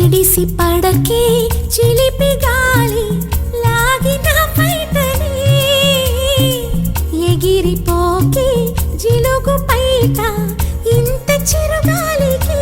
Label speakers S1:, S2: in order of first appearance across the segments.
S1: ADC పడకే చిలిపి గాలి లాగిన పైటని ఎగిరిపోకే జిలుగు పైట ఇంత చిరుగాలికి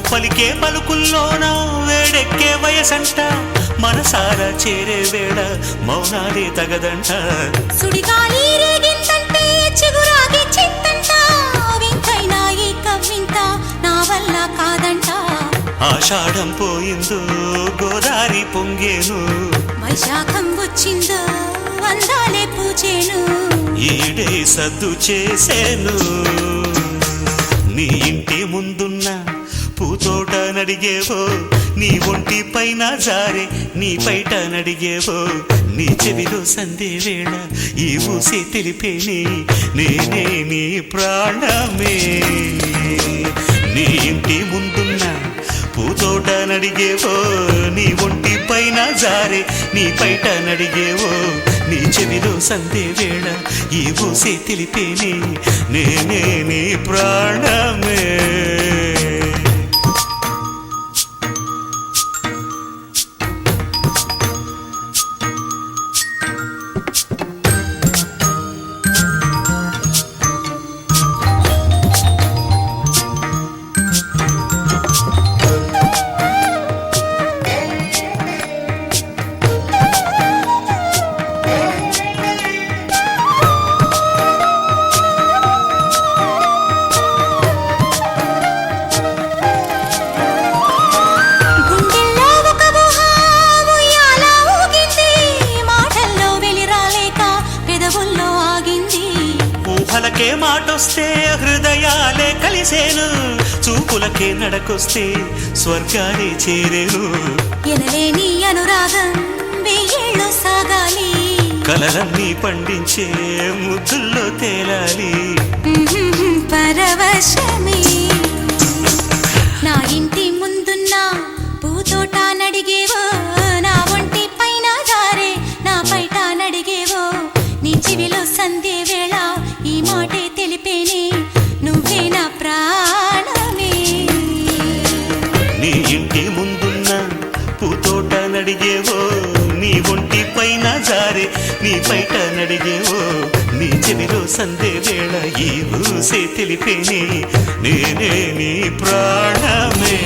S2: పలికే పలుకుల్లోన వేడెక్కే వయసంట మనసారా చేరే వేళ మౌనాలే తగదంట
S1: సుడిగాలి రేగిందంటే చిగురాగి చింతంట వింతైనా ఈ కవ్వింత నా వల్ల కాదంట
S2: ఆషాఢం పోయిందో గోదారి పొంగేను
S1: వైశాఖం వచ్చిందో అందాలే పూచేను
S2: ఈడే సద్దు చేసేను నీ ఇంటి ముందున్న పూతోట నడిగేవో నీ ఒంటి పైన జారే నీ పైట నడిగేవో నీ చెవిలో సందే వేళ ఈ ఊసే తెలిపేని నేనే నీ ప్రాణమే నీ ఇంటి ముందున్న పూతోట నడిగేవో నీ ఒంటి పైన జారే నీ పైట నడిగేవో నీ చెవిలో సందే వేళ ఈ ఊసే తెలిపేని నేనే నీ ప్రాణమే ఊహలకే మాటొస్తే హృదయాలే కలిసేను చూపులకే నడకొస్తే స్వర్గాలే చేరేను
S1: ఎనలేని అనురాగం వెయ్యేళ్ళు సాగాలి
S2: కలలన్నీ పండించే ముద్దుల్లో తేలాలి
S1: పరవశమే నా ఇంటి ముందున్న పూతోట నడిగేవో నా ఒంటి పైన జారే నా పైట నడిగేవో నీ చెవిలో సందే వేళ ఈ మాటే తెలిపేనే నువ్వే నా ప్రాణమే
S2: నీ ఇంటి ముందున్న పూతోట నడిగేవో నీ ఒంటి పైన జారే నీ పైట నడిగేవో నీ చెవిలో సందే వేళ ఈ ఊసే తెలిపేనే నేనే నీ ప్రాణమే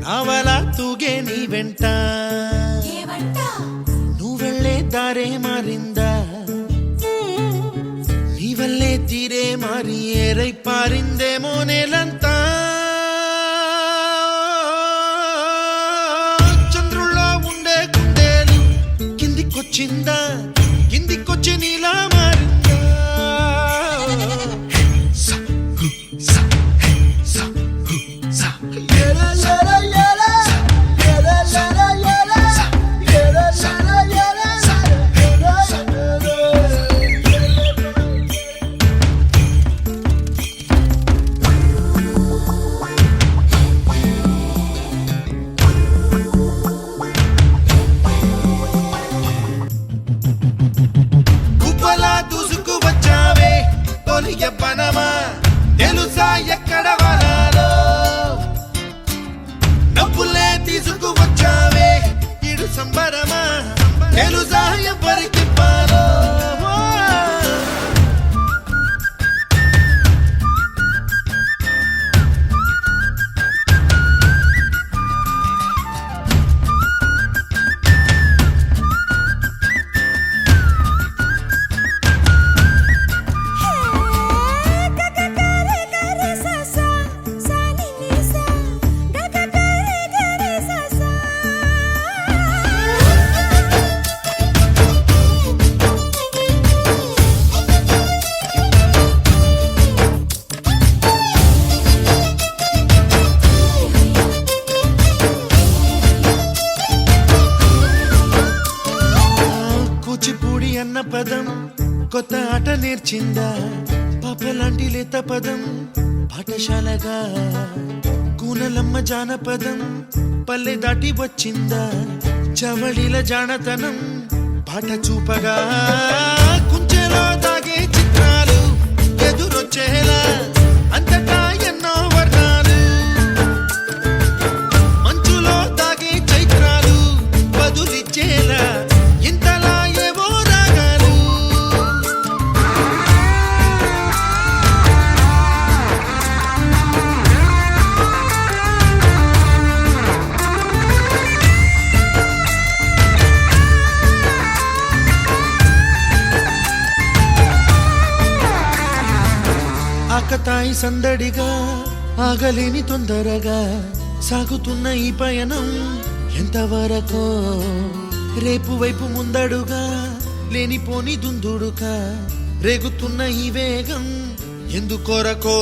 S3: నావలా తూగే నీ వెంట నువ్వెళ్ళే దారే మారిందా నీ వల్లే తీరే మారి ఏరై పారిందేమో నేలంతా చంద్రుల్లో ఉండే కుందేలు కిందికొచ్చిందా కిందికొచ్చి నీలా మారిందా సా, హు, సా, హే, సా, హు, సా. కుప్పలా దూసుకు వచ్చావే తొలి యవ్వనమా తెలుసా ఎక్కడ వనాలో నవ్వులే తీసుకు వచ్చావే ఇడు సంబరమా తెలుసా ఎవరికి పాలో కూచిపూడి అన్న పదం కొత్త ఆట నేర్చిందా పాపలాంటి లేత పదం పాఠశాలగా కూనలమ్మ జానపదం పల్లె దాటి వచ్చిందా చవళిల జానతనం పాట చూపగా కుంచెలో దాగే చిత్రాలు ఎదురొచ్చేలా అంతటా ఎన్నో వర్ణాలు మంచులో దాగే చైత్రాలు బదులిచ్చేలా ఇంతలా ఏవో రాగాలు ఆకతాయి సందడిగా ఆగలేని తొందరగా సాగుతున్న ఈ పయనం ఎంతవరకో రేపు వైపు ముందడుగా లేనిపోని దుందుడుగా రేగుతున్న ఈ వేగం ఎందుకొరకో